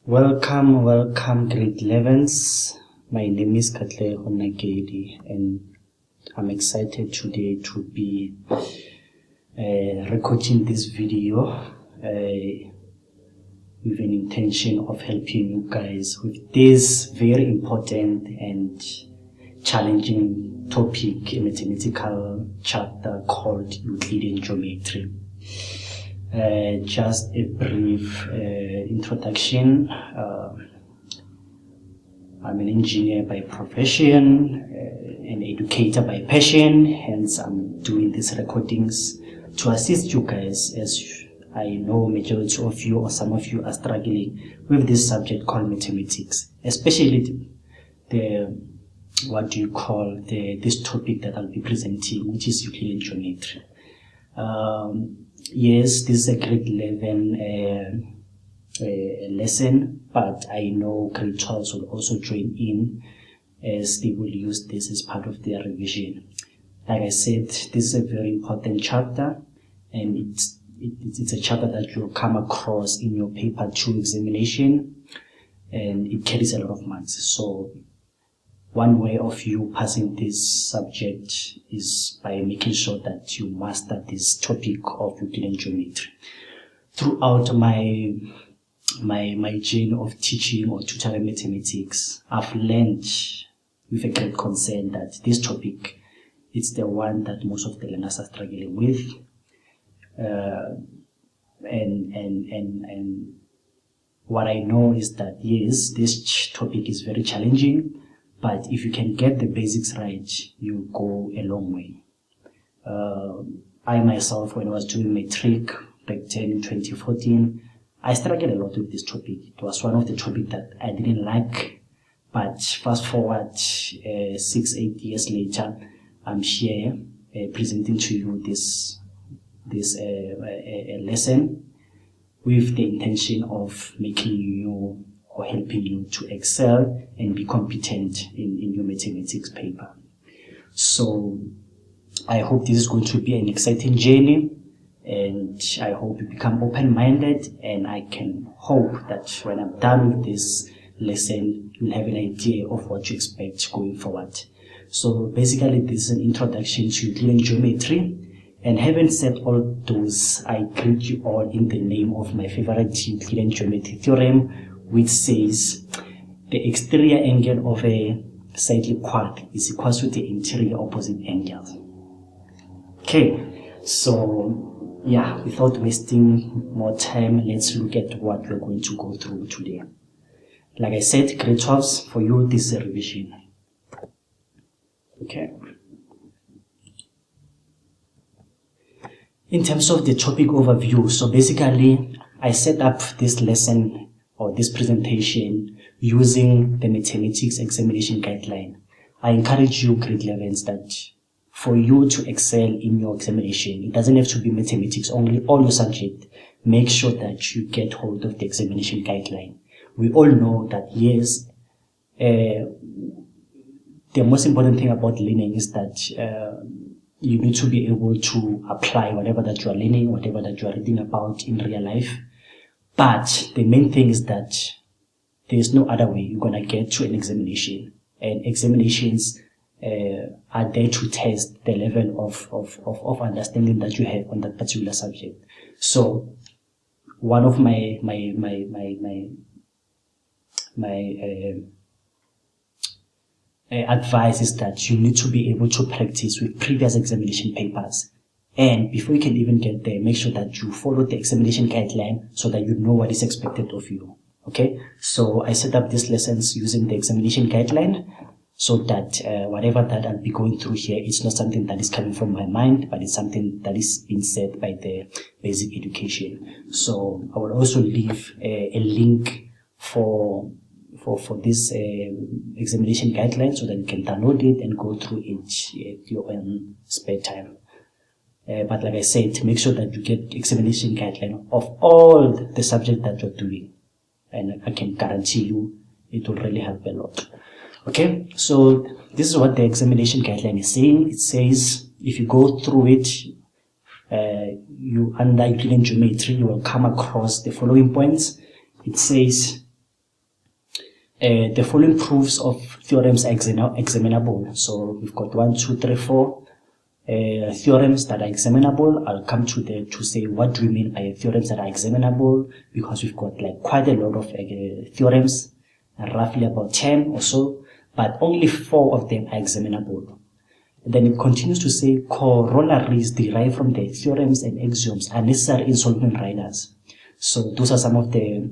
Welcome grade 11s. My name is Katlego Nagedi and I'm excited today to be recording this video with an intention of helping you guys with this very important and challenging topic, a mathematical chapter called Euclidean Geometry. Just a brief introduction. I'm an engineer by profession, an educator by passion, hence I'm doing these recordings to assist you guys, as I know majority of you or some of you are struggling with this subject called mathematics, especially this topic that I'll be presenting, which is Euclidean geometry. Yes, this is a grade 11 lesson, but I know grade 12s will also join in as they will use this as part of their revision. Like I said, this is a very important chapter, and it's a chapter that you'll come across in your paper 2 examination, and it carries a lot of marks. So one way of you passing this subject is by making sure that you master this topic of Euclidean geometry. Throughout my journey of teaching or tutoring mathematics, I've learned with a great concern that this topic is the one that most of the learners are struggling with. And what I know is that yes, this topic is very challenging, but if you can get the basics right, you go a long way. I myself, when I was doing matric back then in 2014, I struggled a lot with this topic. It was one of the topics that I didn't like, but fast forward 6-8 years later, I'm here presenting to you this lesson with the intention of making you or helping you to excel and be competent in your mathematics paper. So I hope this is going to be an exciting journey, and I hope you become open-minded, and I can hope that when I'm done with this lesson, you'll have an idea of what to expect going forward. So basically, this is an introduction to Euclidean geometry. And having said all those, I greet you all in the name of my favorite Euclidean geometry theorem, which says the exterior angle of a cyclic quad is equal to the interior opposite angle. Okay, so yeah, without wasting more time, let's look at what we're going to go through today. Like I said, grade 12s, for you, this is a revision. Okay. In terms of the topic overview, so basically, I set up this lesson or this presentation using the mathematics examination guideline. I encourage you, grade 11s, that for you to excel in your examination, it doesn't have to be mathematics only, all your subject. Make sure that you get hold of the examination guideline. We all know that yes, the most important thing about learning is that you need to be able to apply whatever that you are learning, whatever that you are reading about in real life. But the main thing is that there is no other way you're going to get to an examination. And examinations are there to test the level of understanding that you have on that particular subject. So one of my advice is that you need to be able to practice with previous examination papers. And before you can even get there, make sure that you follow the examination guideline so that you know what is expected of you. Okay, so I set up these lessons using the examination guideline so that whatever that I'll be going through here, it's not something that is coming from my mind, but it's something that is being said by the basic education. So I will also leave a link for this examination guideline so that you can download it and go through it at your own spare time. But like I said, make sure that you get examination guideline of all the subject that you're doing, and I can guarantee you it will really help a lot. Okay, so this is what the examination guideline is saying. It says if you go through it, you under Euclidean geometry, you will come across the following points. It says The following proofs of theorems are examinable. So we've got 1, 2, 3, 4 theorems that are examinable. I'll come to say what do we mean by theorems that are examinable, because we've got like quite a lot of theorems, roughly about 10 or so, but only 4 of them are examinable. Then it continues to say corollaries derived from the theorems and axioms are necessary in solving riders. So those are some of the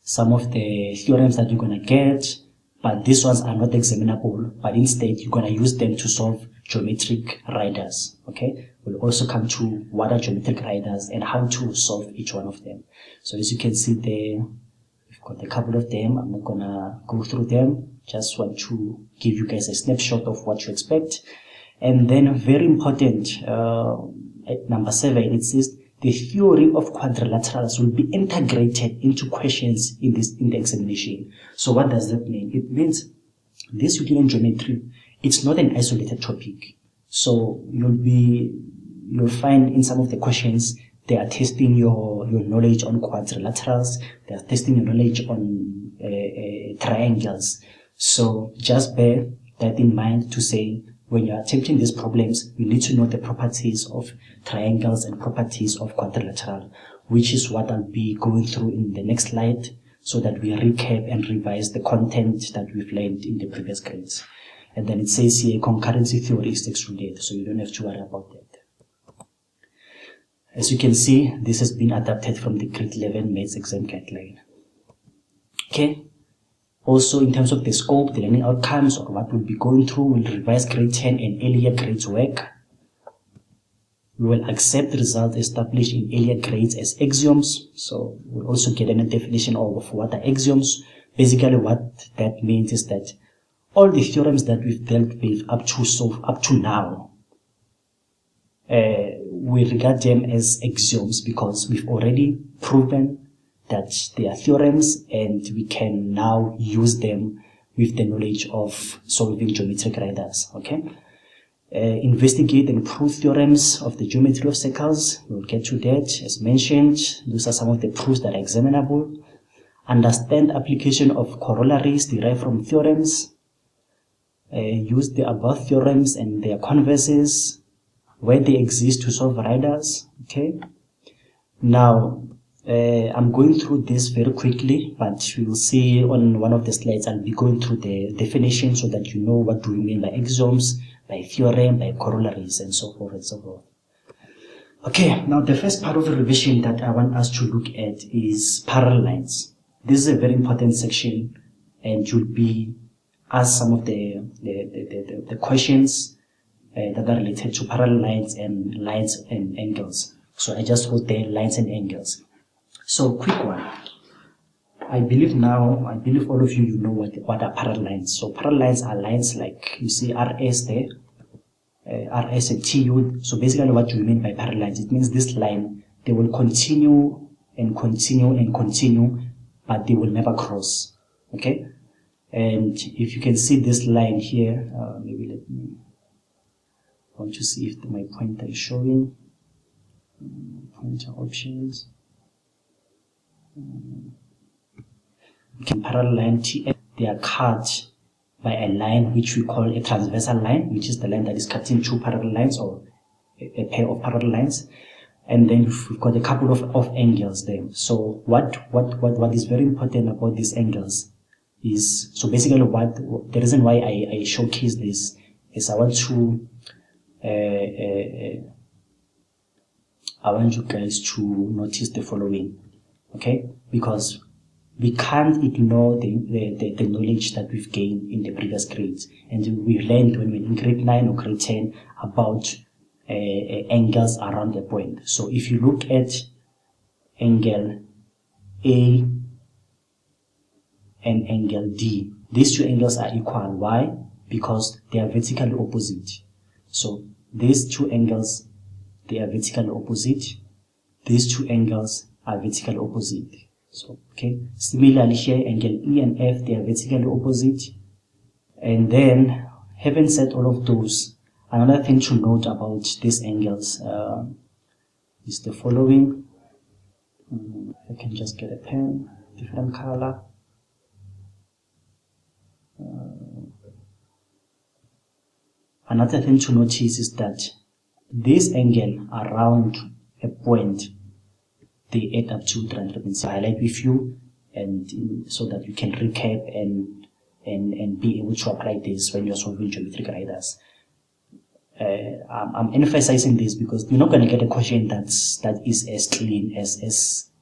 some of the theorems that you're going to get, but these ones are not examinable, but instead you're going to use them to solve geometric riders. Okay, we'll also come to what are geometric riders and how to solve each one of them. So as you can see there, we've got a couple of them. I'm not going to go through them. Just want to give you guys a snapshot of what you expect. And then very important, at number 7, it says the theory of quadrilaterals will be integrated into questions in the examination. So what does that mean? It means this Euclidean geometry, it's not an isolated topic. So you'll find in some of the questions they are testing your knowledge on quadrilaterals, they are testing your knowledge on triangles. So just bear that in mind to say, when you're attempting these problems, you need to know the properties of triangles and properties of quadrilateral, which is what I'll be going through in the next slide, so that we recap and revise the content that we've learned in the previous grades. And then it says here, concurrency theory is excluded, so you don't have to worry about that. As you can see, this has been adapted from the grade 11 maths exam guideline. Okay. Also, in terms of the scope, the learning outcomes, or what we'll be going through, we'll revise grade 10 and earlier grades work. We will accept results established in earlier grades as axioms. So we'll also get a definition of what are axioms. Basically, what that means is that all the theorems that we've dealt with up to now, we regard them as axioms because we've already proven that they are theorems, and we can now use them with the knowledge of solving geometric riders. Okay. Investigate and prove theorems of the geometry of circles. We'll get to that. As mentioned, those are some of the proofs that are examinable. Understand application of corollaries derived from theorems. Use the above theorems and their converses where they exist to solve riders. Okay. Now, I'm going through this very quickly, but you will see on one of the slides I'll be going through the definition so that you know what do we mean by axioms, by theorem, by corollaries, and so forth and so forth. Okay, now the first part of the revision that I want us to look at is parallel lines. This is a very important section, and you'll be asked some of the questions that are related to parallel lines and angles. So I just wrote there lines and angles. So quick one. I believe all of you know what are parallel lines. So parallel lines are lines like you see RS there, RS and TU. So basically what do we mean by parallel lines? It means this line, they will continue and continue and continue, but they will never cross. Okay? And if you can see this line here, maybe let me, I want to see if my pointer is showing. Pointer options. Okay, parallel line TF, they are cut by a line which we call a transversal line, which is the line that is cutting two parallel lines or a pair of parallel lines. And then we've got a couple of angles there. So what is very important about these angles is, so basically the reason why I showcase this is I want you guys to notice the following. Okay, because we can't ignore the knowledge that we've gained in the previous grades, and we learned when we were in grade 9 or grade 10 about angles around a point. So if you look at angle A and angle D, these two angles are equal. Why? Because they are vertically opposite. So these two angles, they are vertically opposite. These two angles are vertically opposite. So, okay. Similarly here, angle E and F, they are vertically opposite. And then, having said all of those, another thing to note about these angles is the following. I can just get a pen. different color. Another thing to notice is that this angle around a point, they add up to 360. Highlight with you, and so that you can recap and be able to apply this when you're solving geometric riders. I'm emphasizing this because you're not going to get a question that is as clean as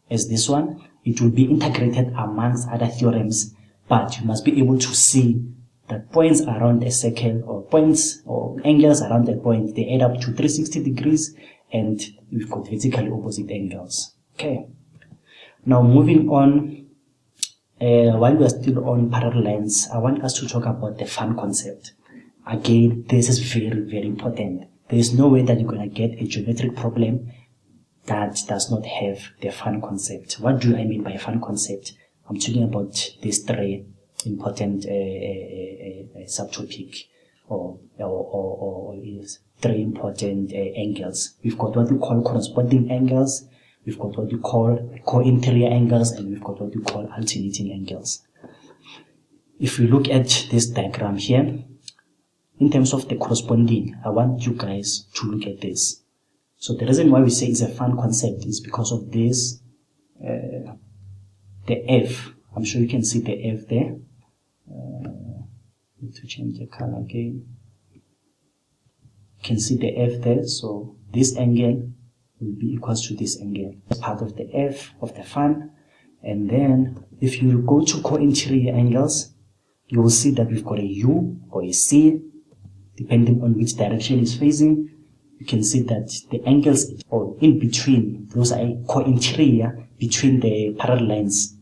this one. It will be integrated amongst other theorems, but you must be able to see that points around a circle, or points or angles around a point, they add up to 360 degrees, and we've got vertically opposite angles. Okay. Now moving on, while we are still on parallel lines, I want us to talk about the fan concept. Again, this is very, very important. There is no way that you're going to get a geometric problem that does not have the fan concept. What do I mean by fan concept? I'm talking about these three important subtopic or three important angles. We've got what we call corresponding angles, we've got what we call co-interior angles, and we've got what we call alternating angles. If we look at this diagram here, in terms of the corresponding, I want you guys to look at this. So the reason why we say it's a fan concept is because of this, the F. I'm sure you can see the F there. Need to change the color again. You can see the F there. So this angle will be equals to this angle. That's part of the F of the fan. And then if you go to co-interior angles, you will see that we've got a U or a C, depending on which direction it's facing. You can see that the angles or in between, those are co-interior between the parallel lines.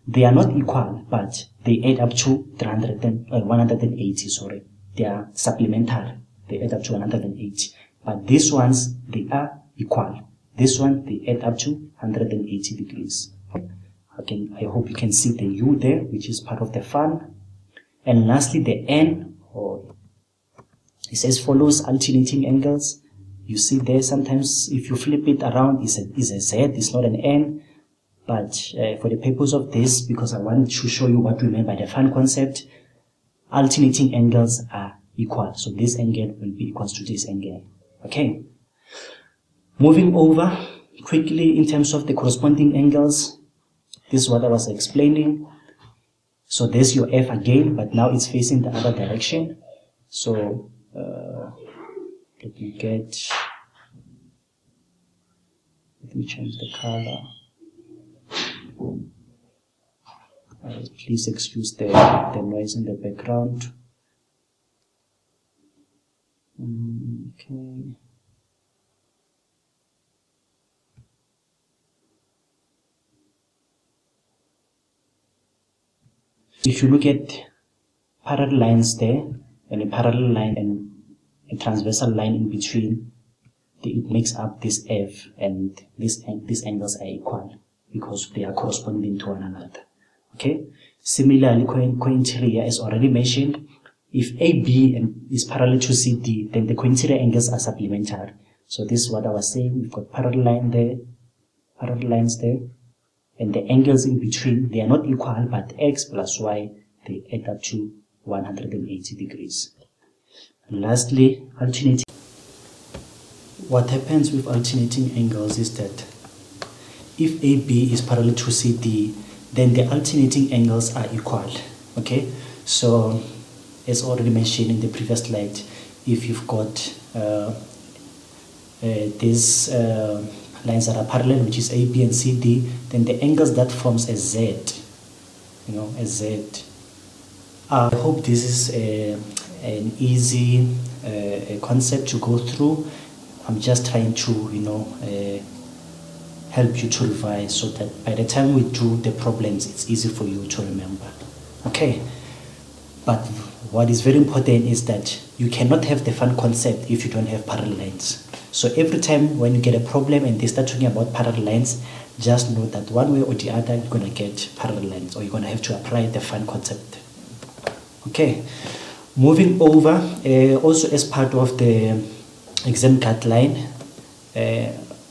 They are not equal, but they add up to 180, sorry. They are supplementary. They add up to 180. But these ones, they are equal. This one, they add up to 180 degrees. Again, I hope you can see the U there, which is part of the fan. And lastly, the N, or it says follows alternating angles. You see there, sometimes if you flip it around, it's a Z, it's not an N. But for the purpose of this, because I want to show you what we mean by the fan concept, alternating angles are equal. So this angle will be equal to this angle. Okay. Moving over quickly in terms of the corresponding angles, this is what I was explaining. So there's your F again, but now it's facing the other direction. So let me change the color. Please excuse the noise in the background. Okay. If you look at parallel lines there, and a parallel line and a transversal line in between, it makes up this F, and these angles are equal because they are corresponding to one another. Okay. Similarly, co-interior, as already mentioned, if AB is parallel to CD, then the co-interior angles are supplementary. So this is what I was saying. We've got parallel line there, parallel lines there, and the angles in between, they are not equal, but X plus Y, they add up to 180 degrees. And lastly, alternating. What happens with alternating angles is that if AB is parallel to CD, then the alternating angles are equal. Okay, so as already mentioned in the previous slide, if you've got these lines that are parallel, which is AB and CD, then the angles that forms a Z, a Z. I hope this is an easy concept to go through. I'm just trying to, help you to revise so that by the time we do the problems, it's easy for you to remember. Okay. But what is very important is that you cannot have the fan concept if you don't have parallel lines. So every time when you get a problem and they start talking about parallel lines, just know that one way or the other, you're going to get parallel lines, or you're going to have to apply the fan concept. Okay. Moving over, also as part of the exam guideline,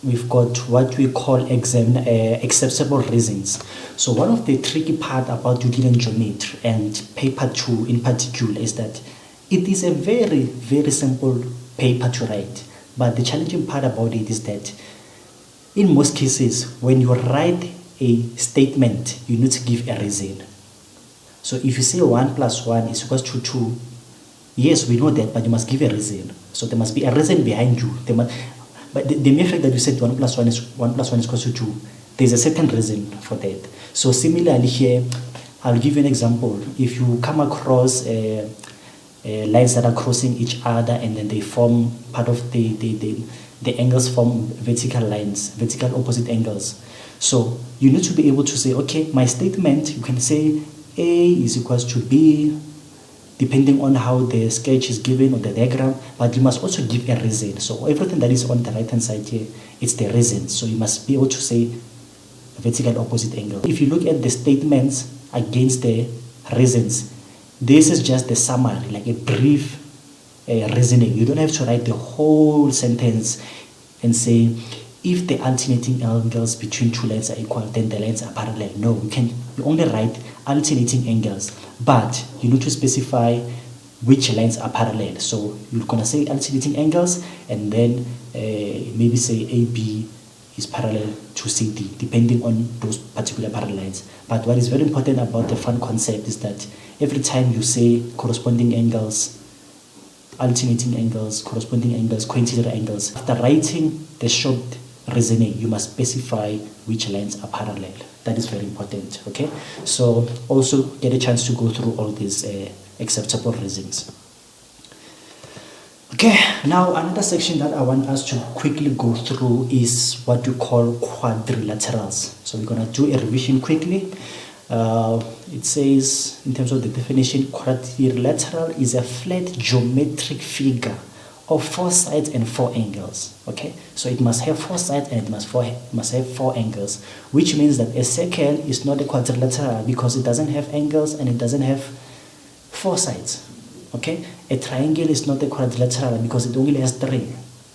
we've got what we call acceptable reasons. So one of the tricky part about Euclidean geometry and paper 2 in particular is that it is a very, very simple paper to write. But the challenging part about it is that in most cases, when you write a statement, you need to give a reason. So if you say 1 plus 1 is equals to 2, yes, we know that, but you must give a reason. So there must be a reason behind you. But the mere fact that you said 1 plus 1 is equals to 2, there's a certain reason for that. So similarly here, I'll give you an example. If you come across lines that are crossing each other and then they form part of the angles form vertical lines, vertical opposite angles. So you need to be able to say, okay, my statement, you can say A is equals to B, depending on how the sketch is given or the diagram, but you must also give a reason. So everything that is on the right hand side here, it's the reason. So you must be able to say vertical opposite angle. If you look at the statements against the reasons, this is just the summary, like a brief reasoning. You don't have to write the whole sentence and say, if the alternating angles between two lines are equal, then the lines are parallel. No, you only write alternating angles, but you need to specify which lines are parallel. So you're gonna say alternating angles, and then maybe say AB is parallel to CD, depending on those particular parallel lines. But what is very important about the fun concept is that every time you say corresponding angles, alternating angles, corresponding angles, coincident angles, after writing the short reasoning, you must specify which lines are parallel. That is very important. Okay, so also get a chance to go through all these acceptable reasons. Okay, now another section that I want us to quickly go through is what we call quadrilaterals. So we're going to do a revision quickly. It says, in terms of the definition, quadrilateral is a flat geometric figure of 4 sides and 4 angles. Okay, so it must have 4 sides and it must have 4 angles, which means that a circle is not a quadrilateral because it doesn't have angles and it doesn't have 4 sides. Okay, a triangle is not a quadrilateral because it only has 3.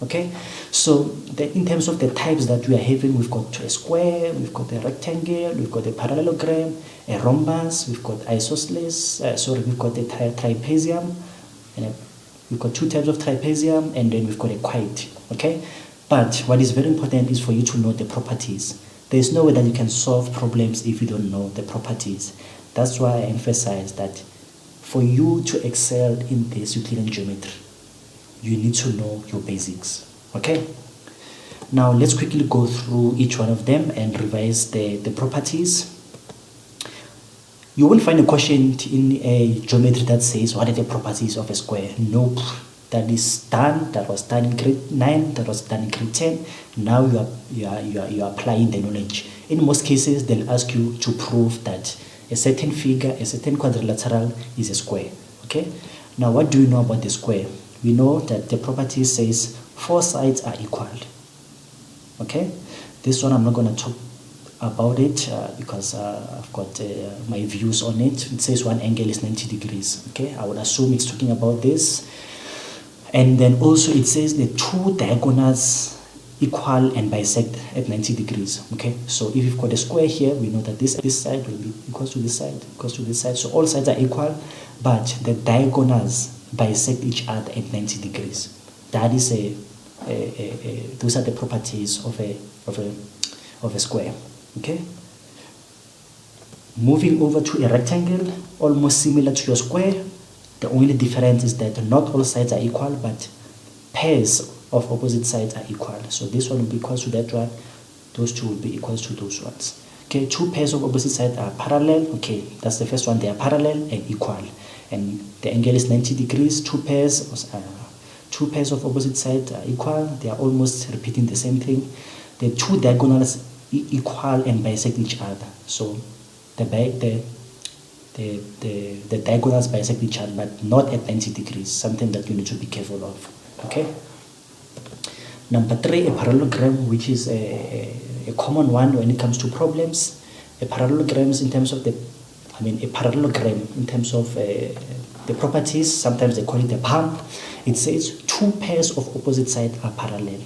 Okay, so in terms of the types that we are having, we've got a square, we've got a rectangle, we've got a parallelogram, a rhombus, we've got isosceles, we've got a trapezium, and we've got 2 types of trapezium, and then we've got a quad. Okay, but what is very important is for you to know the properties. There is no way that you can solve problems if you don't know the properties. That's why I emphasize that for you to excel in this Euclidean geometry, you need to know your basics. Okay, now let's quickly go through each one of them and revise the properties. You won't find a question in a geometry that says what are the properties of a square. Nope, that is done. That was done in grade 9, that was done in grade 10. Now you are applying the knowledge. In most cases, they'll ask you to prove that a certain figure, a certain quadrilateral is a square. Okay, now what do you know about the square? We know that the property says 4 sides are equal. Okay, this one I'm not going to talk about it because I've got my views on it. It says one angle is 90 degrees. Okay, I would assume it's talking about this. And then also it says the 2 diagonals equal and bisect at 90 degrees. Okay, so if you've got a square here, we know that this side will be equal to this side, equals to this side. So all sides are equal, but the diagonals bisect each other at 90 degrees. That is those are the properties of a square. Okay, moving over to a rectangle, almost similar to your square. The only difference is that not all sides are equal, but pairs of opposite sides are equal. So this one will be equal to that one, those two will be equal to those ones. Okay, 2 pairs of opposite sides are parallel. Okay, that's the first one. They are parallel and equal, and the angle is 90 degrees. 2 pairs of opposite sides are equal. They are almost repeating the same thing. The 2 diagonals equal and bisect each other. So the diagonals bisect each other, but not at 90 degrees. Something that you need to be careful of. Okay. Number 3, a parallelogram, which is a common one when it comes to problems. A parallelogram in terms of the properties, sometimes they call it a palm. It says 2 pairs of opposite sides are parallel.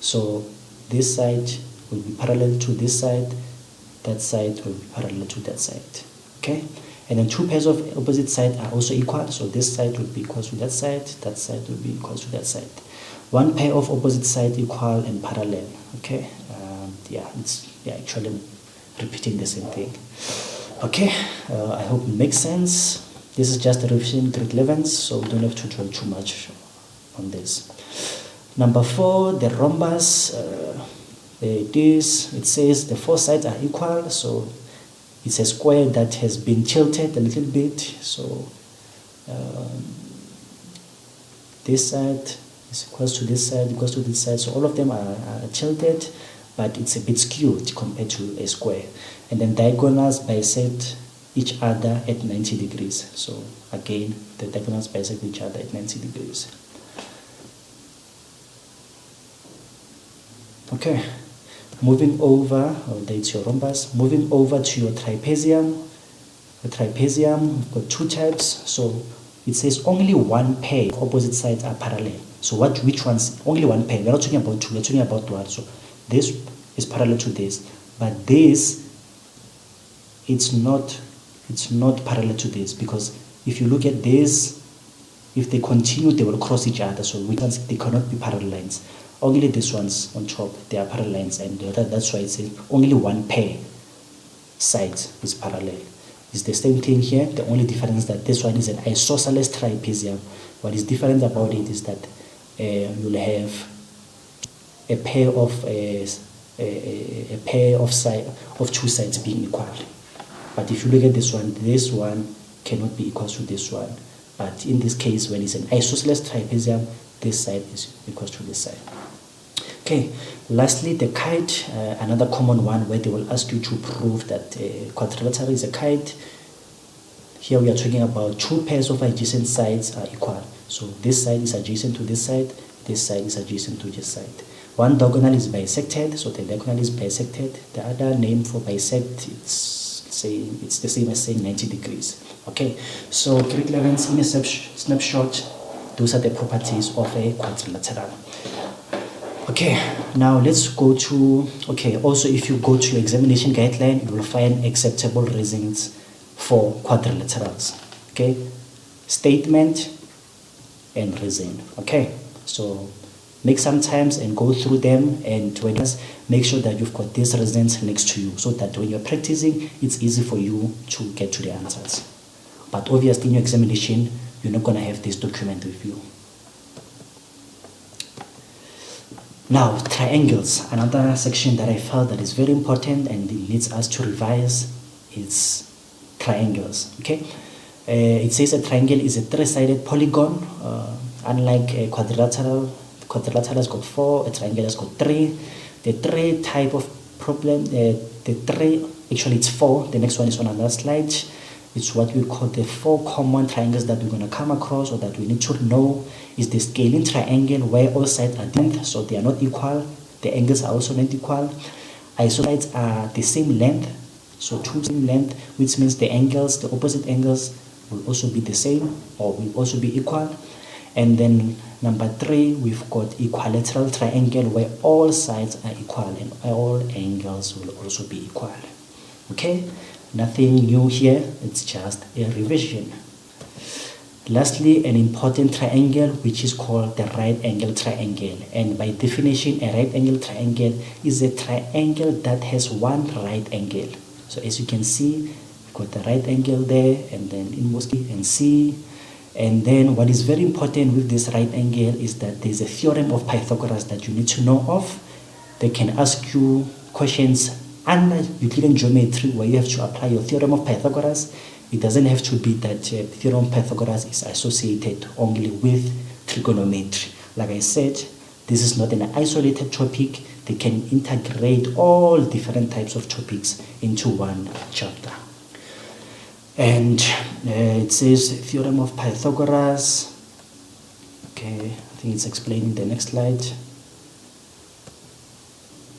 So this side will be parallel to this side, that side will be parallel to that side. Okay, and then two pairs of opposite sides are also equal, so this side will be equal to that side will be equal to that side. One pair of opposite sides equal and parallel. Okay, it's actually repeating the same thing. Okay, I hope it makes sense. This is just a revision grade 11, so we don't have to dwell too much on this. Number 4, the rhombus. It says the four sides are equal, so it's a square that has been tilted a little bit. So this side is equals to this side, equals to this side. So all of them are tilted, but it's a bit skewed compared to a square. And then diagonals bisect each other at 90 degrees. So again, the diagonals bisect each other at 90 degrees. Okay, moving over, that's your rhombus. Moving over to your trapezium. The trapezium, we've got two types. So it says only one pair of opposite sides are parallel. So which ones? Only one pair. We're not talking about two, we're talking about one. So this is parallel to this, but this, it's not parallel to this, because if you look at this, if they continue, they will cross each other. So they cannot be parallel lines. Only these ones on top, they are parallel lines, and that's why it says only one pair sides is parallel. It's the same thing here. The only difference is that this one is an isosceles trapezium. What is different about it is that you'll have a pair of two sides being equal. But if you look at this one cannot be equal to this one. But in this case, when it's an isosceles trapezium, this side is equal to this side. Okay, lastly, the kite, another common one where they will ask you to prove that quadrilateral is a kite. Here we are talking about two pairs of adjacent sides are equal. So this side is adjacent to this side is adjacent to this side. One diagonal is bisected, so the diagonal is bisected. The other name for bisect, it's the same as saying 90 degrees. Okay, so grade 11's in a snapshot, those are the properties of a quadrilateral. Okay, now let's go to, also if you go to your examination guideline, you will find acceptable reasons for quadrilaterals. Okay, statement and reason. Okay, so make some times and go through them, and make sure that you've got these reasons next to you, so that when you're practicing, it's easy for you to get to the answers. But obviously in your examination, you're not going to have this document with you. Now, triangles, another section that I felt that is very important and it needs us to revise is triangles. Okay, it says a triangle is a three-sided polygon, unlike a quadrilateral. The quadrilateral has got 4, a triangle has got 3. The 3 type of problem, actually it's 4. The next one is on another slide. It's what we call the 4 common triangles that we're going to come across, or that we need to know. Is the scaling triangle, where all sides are length, so they are not equal. The angles are also not equal. Isosceles are the same length, so two same length, which means the angles, the opposite angles, will also be the same or will also be equal. And then number 3, we've got equilateral triangle, where all sides are equal and all angles will also be equal. Okay, nothing new here, it's just a revision. Lastly, an important triangle, which is called the right angle triangle. And by definition, a right angle triangle is a triangle that has one right angle. So as you can see, we've got the right angle there, and then in most and C. And then what is very important with this right angle is that there's a theorem of Pythagoras that you need to know of. They can ask you questions under Euclidean geometry where you have to apply your theorem of Pythagoras. It doesn't have to be that theorem of Pythagoras is associated only with trigonometry. Like I said, this is not an isolated topic. They can integrate all different types of topics into one chapter. And it says theorem of Pythagoras. Okay, I think it's explained in the next slide.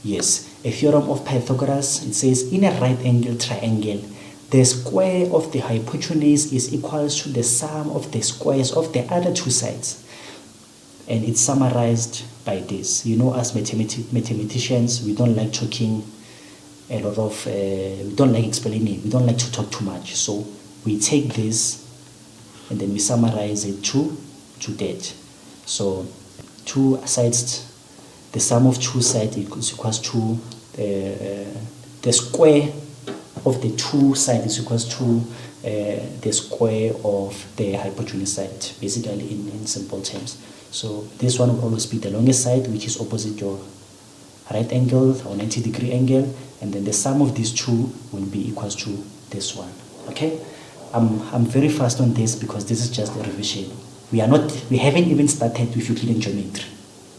Yes, a theorem of Pythagoras, it says in a right angle triangle, the square of the hypotenuse is equal to the sum of the squares of the other two sides. and it's summarized by this. You know, as mathematicians, we don't like talking a lot of, we don't like explaining, we don't like to talk too much. So we take this and then we summarize it to that. So two sides, the sum of two sides is equals to the square of the two sides is equals to the square of the hypotenuse side, basically in simple terms. So this one will always be the longest side, which is opposite your right angle or 90-degree angle, and then the sum of these two will be equals to this one. Okay, I'm very fast on this because this is just a revision. We haven't even started with Euclidean geometry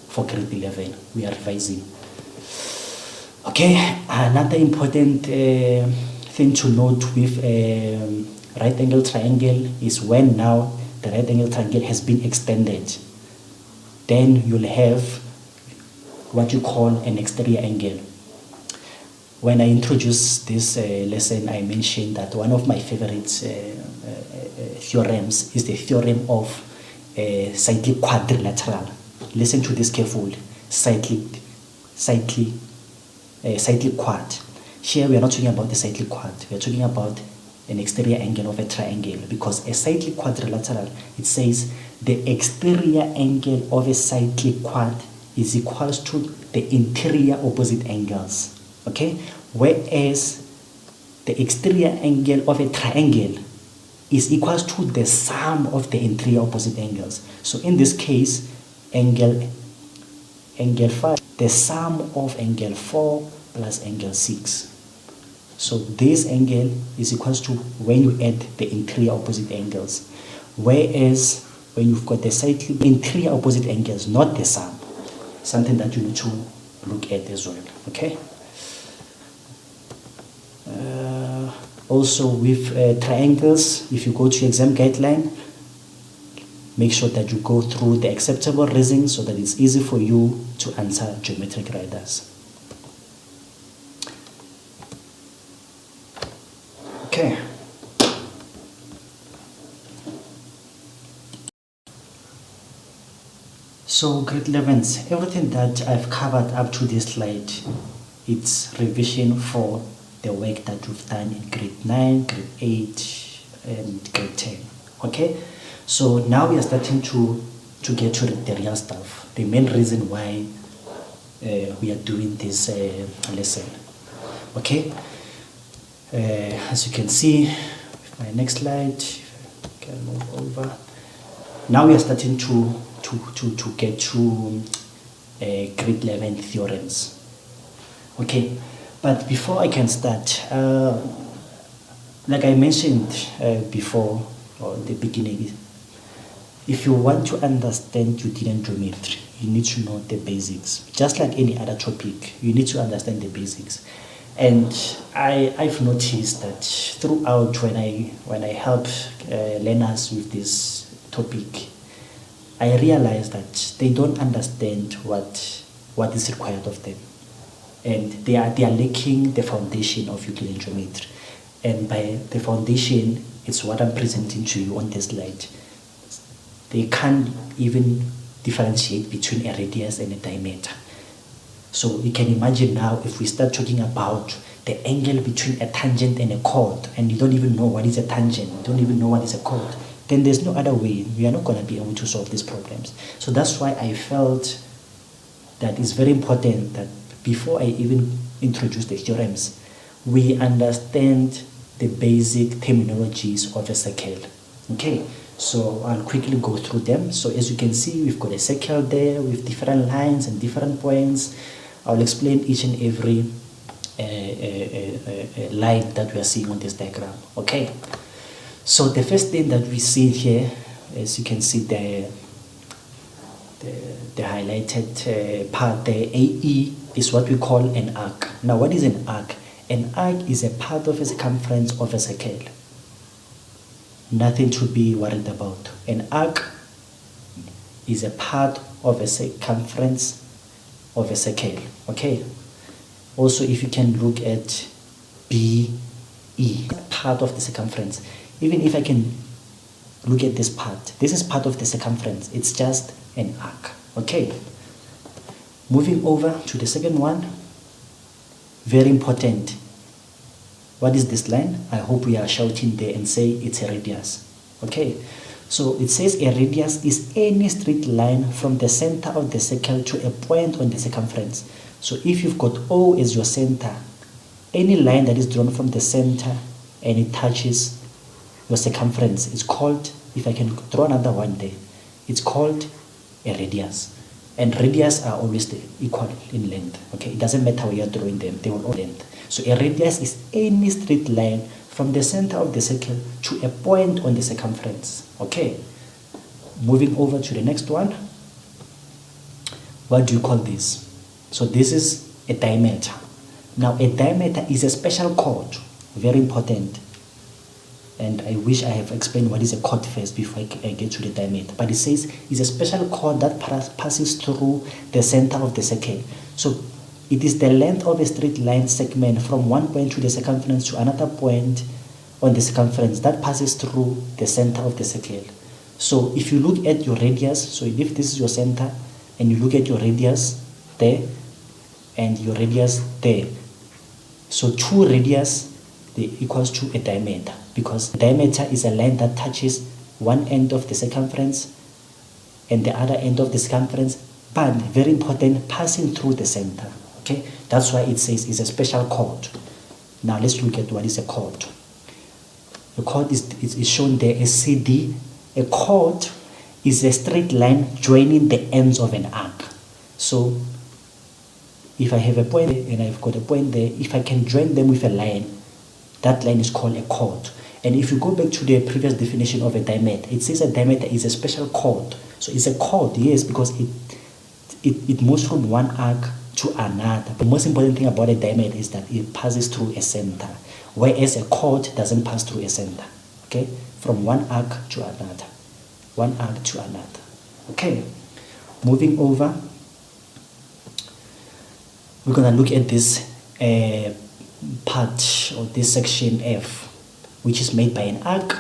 for grade 11. We are revising. Okay, another important thing to note with right angle triangle is when now the right angle triangle has been extended, then you'll have what you call an exterior angle. When I introduced this lesson, I mentioned that one of my favorite theorems is the theorem of cyclic quadrilateral. Listen to this carefully. Cyclic quad. Here we are not talking about the cyclic quad. We are talking about an exterior angle of a triangle, because a cyclic quadrilateral, it says the exterior angle of a cyclic quad is equals to the interior opposite angles. Okay, whereas the exterior angle of a triangle is equals to the sum of the interior opposite angles. So in this case, angle 5, the sum of angle 4 plus angle 6. So this angle is equals to when you add the interior opposite angles, whereas when you've got the cyclic interior opposite angles, not the sum, something that you need to look at as well. Okay. Also with triangles, if you go to your exam guideline, make sure that you go through the acceptable reasons so that it's easy for you to answer geometric riders. Okay. So grade 11s, everything that I've covered up to this slide, it's revision for the work that you've done in grade 9, grade 8, and grade 10. Okay, so now we are starting to get to the real stuff, the main reason why we are doing this lesson. Okay, as you can see, with my next slide, if I can move over. Now we are starting to get to grade 11 theorems. Okay, but before I can start, like I mentioned before, or in the beginning, if you want to understand Euclidean geometry, you need to know the basics. Just like any other topic, you need to understand the basics. And I've noticed that throughout when I help learners with this topic, I realize that they don't understand what is required of them, and they are lacking the foundation of Euclidean geometry. And by the foundation, it's what I'm presenting to you on this slide. They can't even differentiate between a radius and a diameter. So you can imagine now if we start talking about the angle between a tangent and a chord, and you don't even know what is a tangent, you don't even know what is a chord, then there's no other way. We are not going to be able to solve these problems. So that's why I felt that it's very important that before I even introduce the theorems, we understand the basic terminologies of a circle. Okay, so I'll quickly go through them. So as you can see, we've got a circle there with different lines and different points. I'll explain each and every line that we are seeing on this diagram. Okay, so the first thing that we see here, as you can see the highlighted part there, AE, is what we call an arc. Now what is an arc? An arc is a part of a circumference of a circle. Nothing to be worried about. An arc is a part of a circumference of a circle. Okay. Also, if you can look at BE, part of the circumference. Even if I can look at this part, this is part of the circumference. It's just an arc. Okay, moving over to the second one, very important. What is this line? I hope we are shouting there and say it's a radius. Okay, so it says a radius is any straight line from the center of the circle to a point on the circumference. So if you've got O as your center, any line that is drawn from the center and it touches your circumference is called, if I can draw another one there, it's called a radius. And radius are always equal in length. Okay, it doesn't matter where you're drawing them, they will all length. So a radius is any straight line from the center of the circle to a point on the circumference. Okay, moving over to the next one. What do you call this? So this is a diameter. Now a diameter is a special chord, very important. And I wish I have explained what is a chord first before I get to the diameter. But it says it's a special chord that passes through the center of the circle. So it is the length of a straight line segment from one point to the circumference to another point on the circumference that passes through the center of the circle. So if you look at your radius, so if this is your center and you look at your radius there and your radius there, so two radius they equals to a diameter, because diameter is a line that touches one end of the circumference and the other end of the circumference, but very important, passing through the center. Okay, that's why it says it's a special chord. Now let's look at what is a chord. The chord is shown there as CD. A chord is a straight line joining the ends of an arc. So if I have a point and I've got a point there, if I can join them with a line, that line is called a chord. And if you go back to the previous definition of a diameter, it says a diameter is a special chord. So it's a chord, yes, because it moves from one arc to another. The most important thing about a diameter is that it passes through a center, whereas a chord doesn't pass through a center. Okay, from one arc to another, one arc to another. Okay, moving over, we're gonna look at this part or this section F, which is made by an arc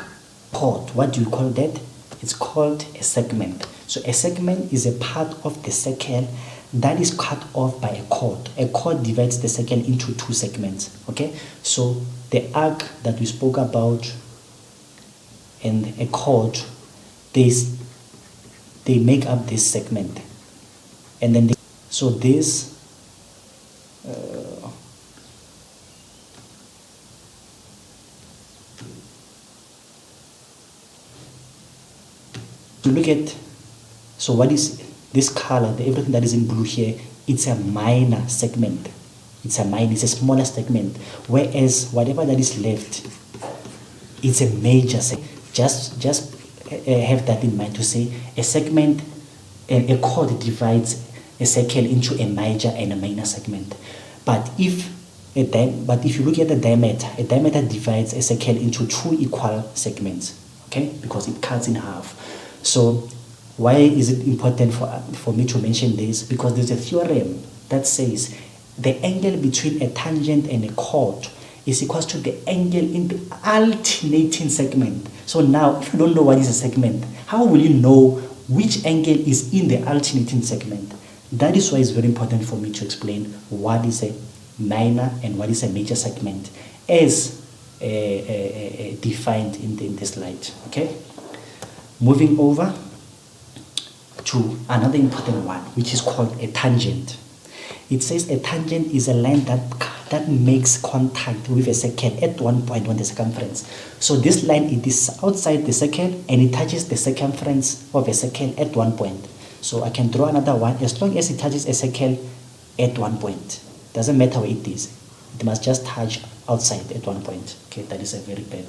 chord. What do you call that? It's called a segment. So a segment is a part of the circle that is cut off by a chord. A chord divides the circle into two segments. Okay, so the arc that we spoke about and a chord, they make up this segment, and then so this to look at, so what is this color, everything that is in blue here, it's a minor segment. It's a smaller segment, whereas whatever that is left, it's a major segment. Just have that in mind to say a segment, a chord divides a circle into a major and a minor segment. But if you look at a diameter divides a circle into two equal segments. Okay, because it cuts in half. So why is it important for me to mention this? Because there's a theorem that says the angle between a tangent and a chord is equal to the angle in the alternating segment. So now, if you don't know what is a segment, how will you know which angle is in the alternating segment? That is why it's very important for me to explain what is a minor and what is a major segment as defined in this slide. Okay, moving over to another important one, which is called a tangent. It says a tangent is a line that makes contact with a circle at one point on the circumference. So this line, it is outside the circle and it touches the circumference of a circle at one point. So I can draw another one as long as it touches a circle at one point. Doesn't matter where it is. It must just touch outside at one point. Okay, that is a very bad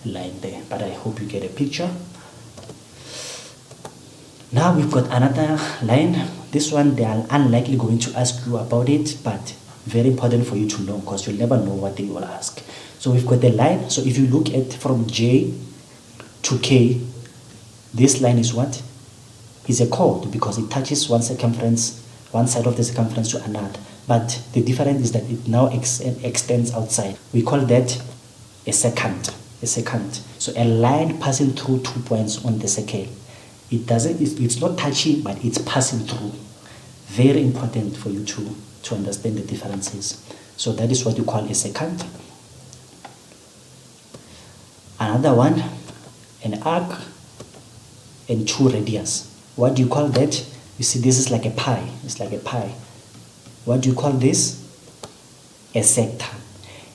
line there, but I hope you get a picture. Now we've got another line. This one, they are unlikely going to ask you about it, but very important for you to know, because you'll never know what they will ask. So we've got the line. So if you look at from J to K, this line is what? Is a chord, because it touches one side of the circumference to another. But the difference is that it now extends outside. We call that a secant. So a line passing through 2 points on the circle. it's not touching, but it's passing through. Very important for you to understand the differences. So that is what you call a secant. Another one, an arc and two radius. What do you call that? You see, this is like a pie. It's like a pie. What do you call this? A sector.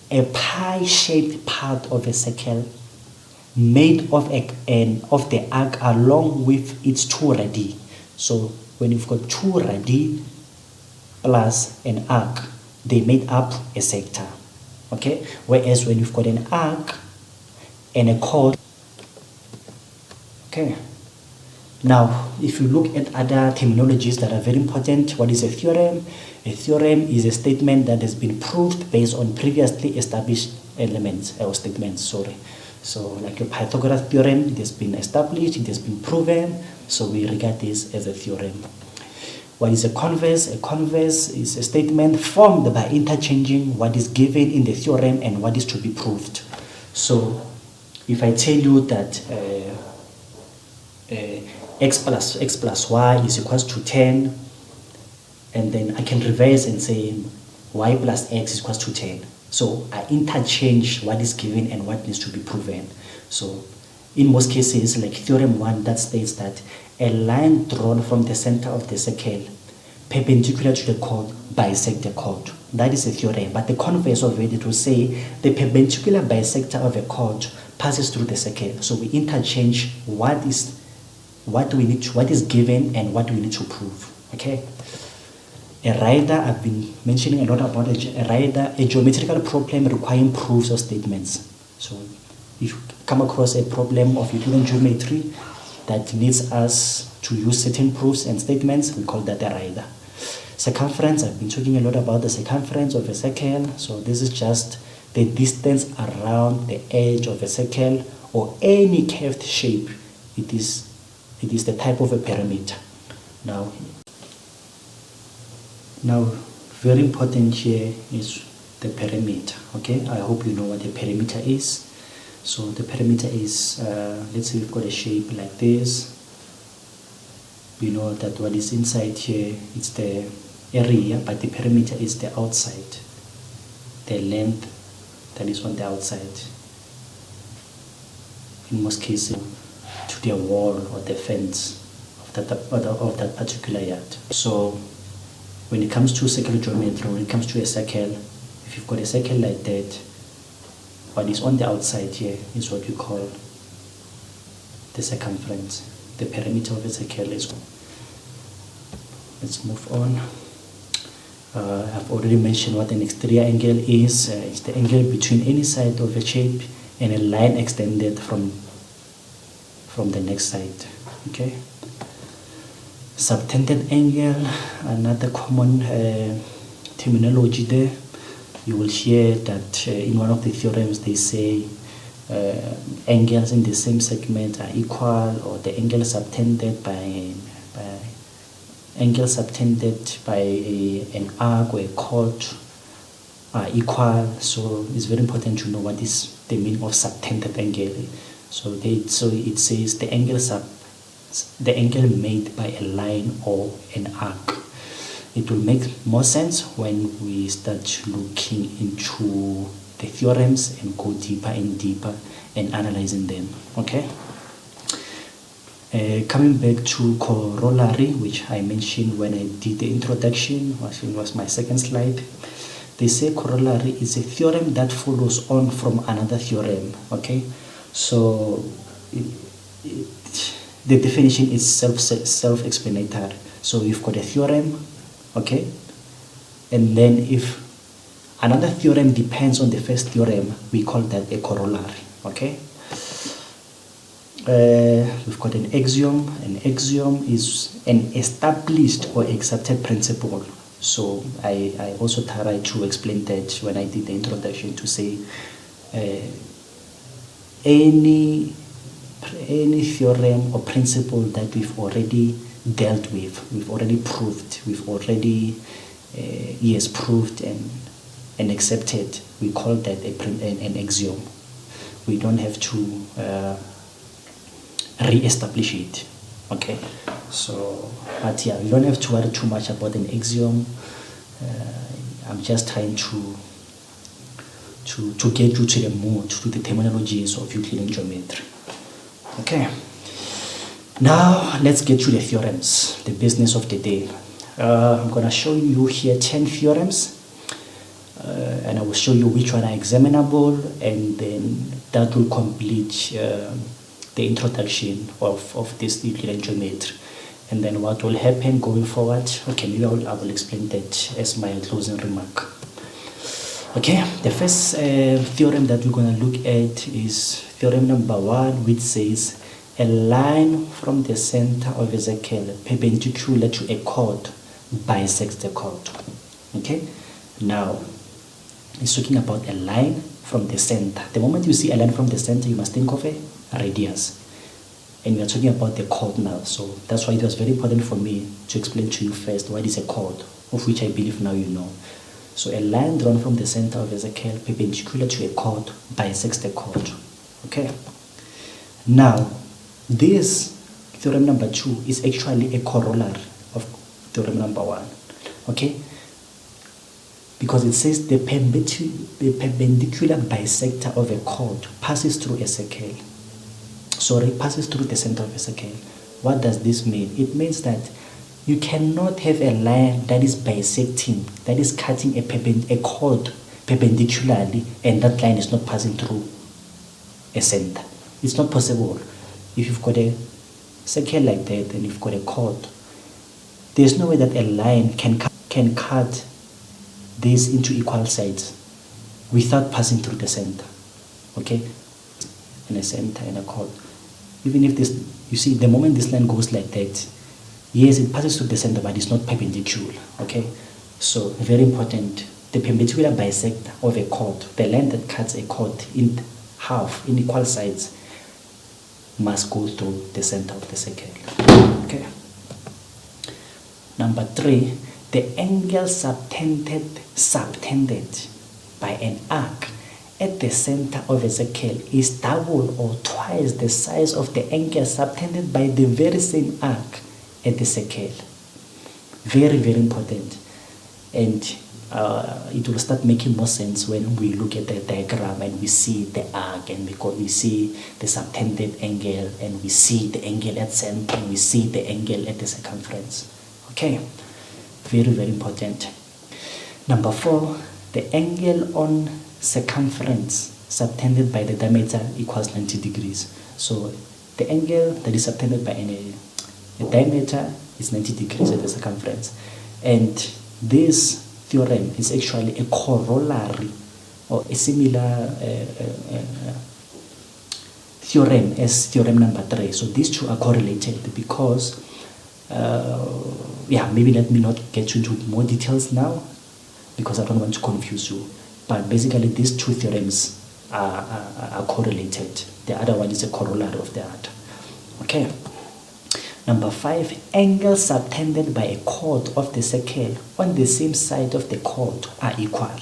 A pie-shaped part of a circle made of the arc along with its two radii. So when you've got two radii plus an arc, they made up a sector. Okay? Whereas when you've got an arc and a chord, okay. Now, if you look at other terminologies that are very important, what is a theorem? A theorem is a statement that has been proved based on previously established elements or statements, sorry. So like your Pythagoras theorem, it has been established, it has been proven, so we regard this as a theorem. What is a converse? A converse is a statement formed by interchanging what is given in the theorem and what is to be proved. So if I tell you that x plus y is equals to 10, and then I can reverse and say y plus x is equals to 10. So I interchange what is given and what needs to be proven. So in most cases, like theorem 1, that states that a line drawn from the center of the circle perpendicular to the chord bisect the chord. That is a theorem. But the converse of it will say the perpendicular bisector of a chord passes through the circle. So we interchange what is given and what we need to prove. Okay. A rider, I've been mentioning a lot about a rider, a geometrical problem requiring proofs or statements. So if you come across a problem of Euclidean geometry that needs us to use certain proofs and statements, we call that a rider. Circumference, I've been talking a lot about the circumference of a circle. So this is just the distance around the edge of a circle or any curved shape. It is the type of a perimeter. Now, very important here is the perimeter. Okay, I hope you know what the perimeter is. So the perimeter is, let's say we've got a shape like this. We know that what is inside here is the area, but the perimeter is the outside, the length that is on the outside. In most cases, to the wall or the fence of that particular yard. So when it comes to circular geometry, when it comes to a circle, if you've got a circle like that, what is on the outside here is what we call the circumference. The perimeter of a circle is. Let's move on. I've already mentioned what an exterior angle is. It's the angle between any side of a shape and a line extended from the next side. Okay. Subtended angle, another common terminology there. You will hear that in one of the theorems they say angles in the same segment are equal, or the angle subtended by an arc or a chord are equal. So it's very important to know what is the meaning of subtended angle. So it says the angle made by a line or an arc. It will make more sense when we start looking into the theorems and go deeper and deeper and analyzing them. Okay. Coming back to corollary, which I mentioned when I did the introduction, it was my second slide. They say corollary is a theorem that follows on from another theorem. Okay, so the definition is self-explanatory. So you've got a theorem, okay, and then if another theorem depends on the first theorem, we call that a corollary. Okay. We've got an axiom. An axiom is an established or accepted principle. So I also tried to explain that when I did the introduction, to say any theorem or principle that we've already dealt with, we've already proved, we've already proved and accepted, we call that an axiom. We don't have to re-establish it. Okay, so, but yeah, you don't have to worry too much about an axiom. I'm just trying to get you to the mood, to the terminologies of Euclidean geometry. Okay, now let's get to the theorems, the business of the day. I'm going to show you here 10 theorems, and I will show you which one are examinable, and then that will complete the introduction of this Euclidean geometry. And then what will happen going forward, okay, maybe I will explain that as my closing remark. Okay, the first theorem that we're going to look at is theorem number 1, which says a line from the center of a circle perpendicular to a chord bisects the chord. Okay, now it's talking about a line from the center. The moment you see a line from the center, you must think of a radius. And we are talking about the chord now, so that's why it was very important for me to explain to you first what is a chord, of which I believe now you know. So a line drawn from the center of a circle perpendicular to a chord bisects the chord. Okay. Now, this theorem number 2 is actually a corollary of theorem number 1. Okay. Because it says the perpendicular bisector of a chord passes through a circle. Sorry, passes through the center of a circle. What does this mean? It means that you cannot have a line that is bisecting, that is cutting a chord perpendicularly, and that line is not passing through a center. It's not possible. If you've got a circle like that and you've got a chord, there's no way that a line can cut this into equal sides without passing through the center. Okay? And a center and a chord. Even if this, you see, the moment this line goes like that, yes, it passes through the center, but it's not perpendicular. Okay, so very important. The perpendicular bisector of a chord, the line that cuts a chord in half, in equal sides, must go through the center of the circle. Okay. Number 3, the angle subtended by an arc at the center of a circle is double or twice the size of the angle subtended by the very same arc at the circle. Very, very important. And it will start making more sense when we look at the diagram and we see the arc, and because we see the subtended angle, and we see the angle at center, and we see the angle at the circumference. Okay, very, very important. Number 4, the angle on circumference subtended by the diameter equals 90 degrees. So the angle that is subtended by a diameter is 90 degrees at the circumference. And this theorem is actually a corollary or a similar theorem as theorem number 3. So these two are correlated because, maybe let me not get into more details now because I don't want to confuse you. But basically these two theorems are correlated. The other one is a corollary of the other. Okay. Number 5, angles subtended by a chord of the circle on the same side of the chord are equal.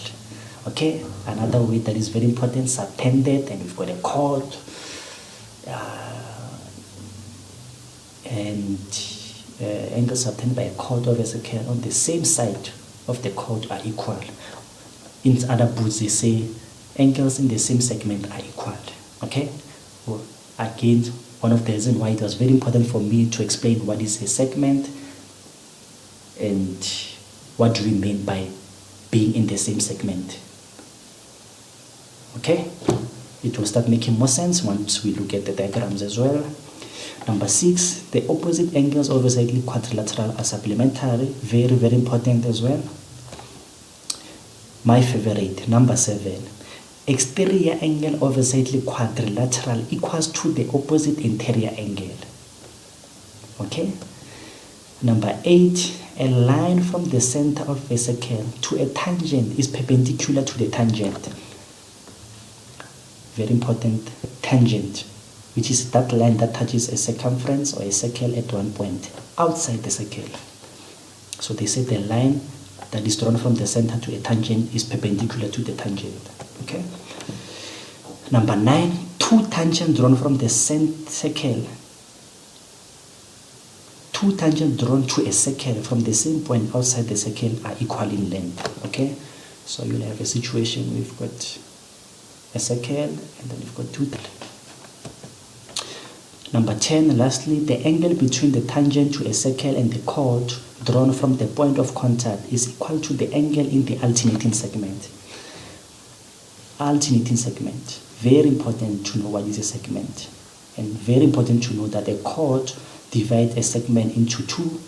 Okay, another way that is very important, subtended, and we've got a chord, angles subtended by a chord of a circle on the same side of the chord are equal. In other books, they say angles in the same segment are equal. Okay, well, again, one of the reasons why it was very important for me to explain what is a segment and what do we mean by being in the same segment. Okay, it will start making more sense once we look at the diagrams as well. Number 6, the opposite angles of a cyclic quadrilateral are supplementary. Very, very important as well. My favorite, number 7. Exterior angle of a cyclic quadrilateral equals to the opposite interior angle. Okay. Number 8, a line from the center of a circle to a tangent is perpendicular to the tangent. Very important, tangent, which is that line that touches a circumference or a circle at one point outside the circle. So they say the line that is drawn from the center to a tangent is perpendicular to the tangent. Okay. Number 9, two tangents drawn from the circle two tangents drawn to a circle from the same point outside the circle are equal in length. Okay, so you'll have a situation we've got a circle and then we've got two tangents. Number 10, lastly, the angle between the tangent to a circle and the chord drawn from the point of contact is equal to the angle in the alternating segment. Alternating segment. Very important to know what is a segment. And very important to know that a chord divides a segment into two,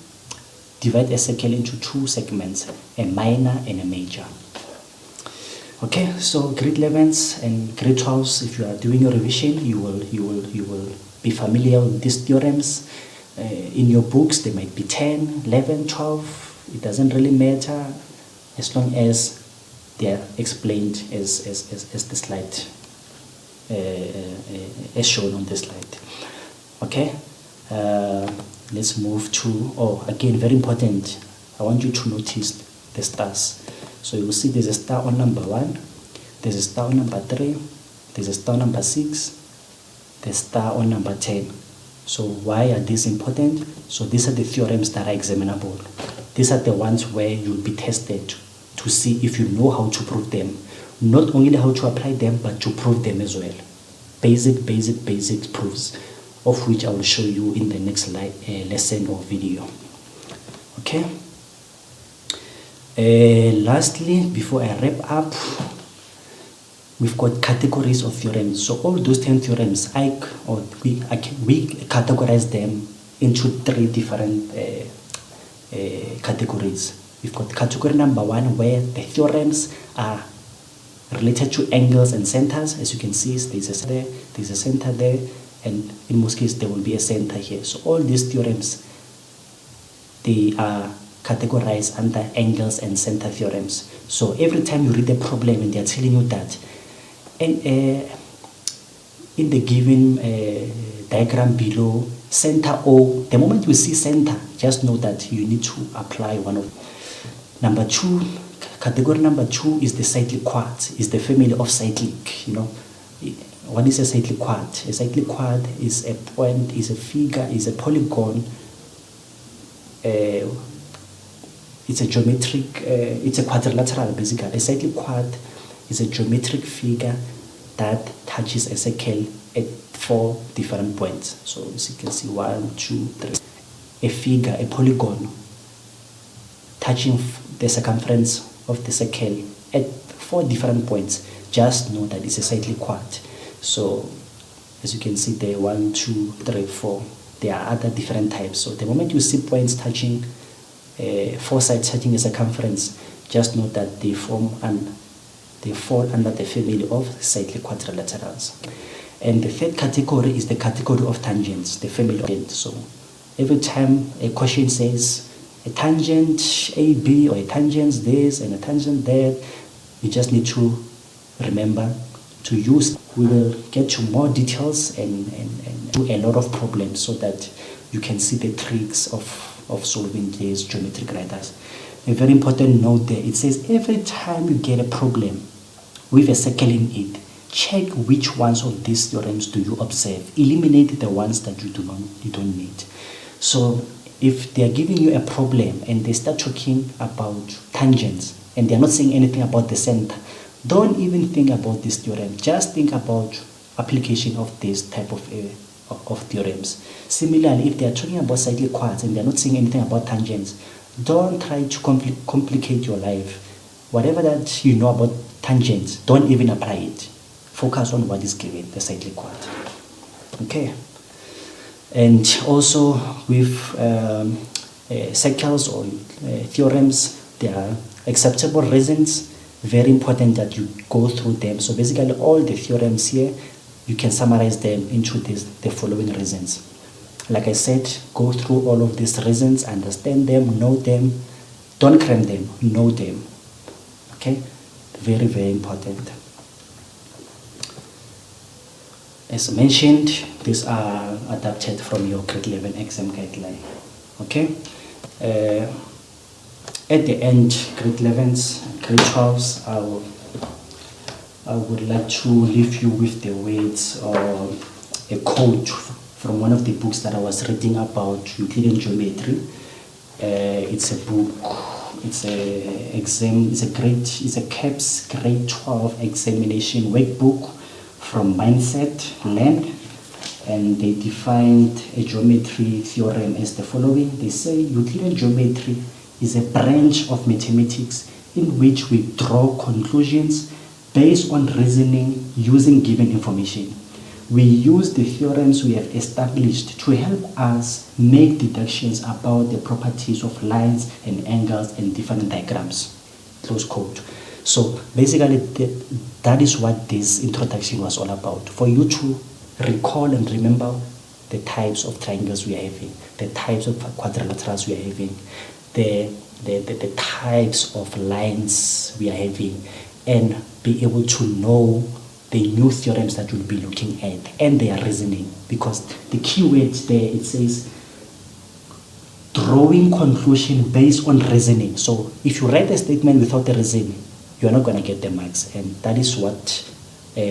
divide a circle into two segments, a minor and a major. Okay, so grade 11s and grade 12s, if you are doing your revision, you will be familiar with these theorems. In your books, they might be 10, 11, 12. It doesn't really matter as long as they are explained as the slide, as shown on the slide. Okay, let's move to, again, very important. I want you to notice the stars. So you will see there's a star on number 1, there's a star on number 3, there's a star on number 6, the star on number 10. So why are these important? So these are the theorems that are examinable. These are the ones where you'll be tested to see if you know how to prove them. Not only how to apply them, but to prove them as well. Basic proofs, of which I will show you in the next lesson or video. Okay. Lastly, before I wrap up, we've got categories of theorems. So all those 10 theorems, we categorize them into 3 different categories. We've got category number 1, where the theorems are related to angles and centers. As you can see, there's a center there, and in most cases there will be a center here. So all these theorems, they are categorized under angles and center theorems. So every time you read a problem and they are telling you that, and in the given diagram below, center O, the moment you see center, just know that you need to apply one of. Number 2, category number 2 is the cyclic quad, is the family of cyclic. You know, what is a cyclic quad? A cyclic quad is a point, is a figure, is a polygon. It's a geometric, it's a quadrilateral basically. A cyclic quad is a geometric figure that touches a circle at 4 different points. So as you can see, 1, 2, 3. A figure, a polygon, touching the circumference of the circle at 4 different points. Just know that it's a cyclic quad. So as you can see there, 1, 2, 3, 4. There are other different types. So the moment you see points touching, 4 sides touching a circumference, just know that they fall under the family of cyclic quadrilaterals. And the third category is the category of tangents, the family of tangents. So every time a question says a tangent AB or a tangent this and a tangent that, you just need to remember to use. We will get to more details and do a lot of problems so that you can see the tricks of solving these geometric writers. A very important note there, it says every time you get a problem with a circle in it, check which ones of these theorems do you observe. Eliminate the ones that you don't need. So if they are giving you a problem and they start talking about tangents and they are not saying anything about the center, don't even think about this theorem. Just think about application of this type of theorems. Similarly, if they are talking about cyclic quads and they are not saying anything about tangents, don't try to complicate your life. Whatever that you know about tangents, don't even apply it. Focus on what is given, the cyclic quad. Okay. And also with circles or theorems, there are acceptable reasons. Very important that you go through them. So basically all the theorems here, you can summarize them into the following reasons. Like I said, go through all of these reasons, understand them, know them, don't cram them, know them. Okay, very, very important. As mentioned, these are adapted from your grade 11 exam guideline. Okay, at the end, grade 11s, grade 12s, I would like to leave you with the words or a quote from one of the books that I was reading about Euclidean geometry. It's a book. It's a CAPS grade 12 examination workbook from Mindset Learn, and they defined a geometry theorem as the following. They say Euclidean geometry is a branch of mathematics in which we draw conclusions based on reasoning using given information. We use the theorems we have established to help us make deductions about the properties of lines and angles and different diagrams. Close quote. So basically that is what this introduction was all about. For you to recall and remember the types of triangles we are having, the types of quadrilaterals we are having, the types of lines we are having, and be able to know the new theorems that you'll be looking at and their reasoning, because the key words there, it says drawing conclusion based on reasoning. So if you write a statement without the reason, you're not going to get the marks, and that is what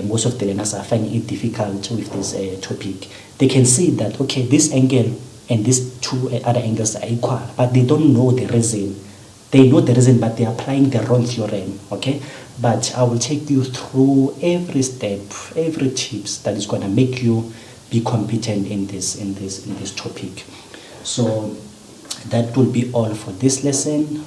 most of the learners are finding it difficult with this topic. They can see that, okay, this angle and these two other angles are equal, but they don't know the reason. They know the reason, but they're applying the wrong theorem, okay? But I will take you through every step, every tips that is going to make you be competent in this topic. So that will be all for this lesson.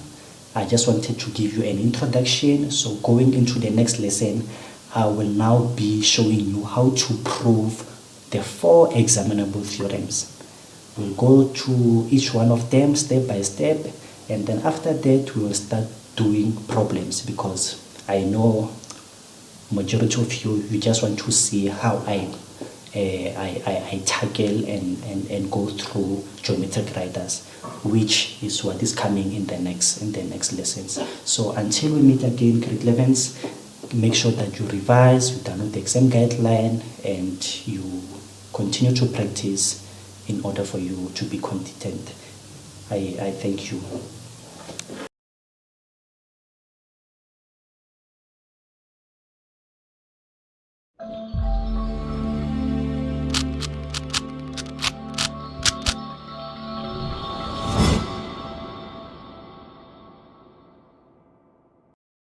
I just wanted to give you an introduction. So going into the next lesson, I will now be showing you how to prove the 4 examinable theorems. We'll go to each one of them step by step, and then after that we will start doing problems, because I know majority of you just want to see how I tackle and go through geometric writers, which is what is coming in the next lessons. So until we meet again, grade 11s, make sure that you revise, you download the exam guideline, and you continue to practice in order for you to be competent. I thank you.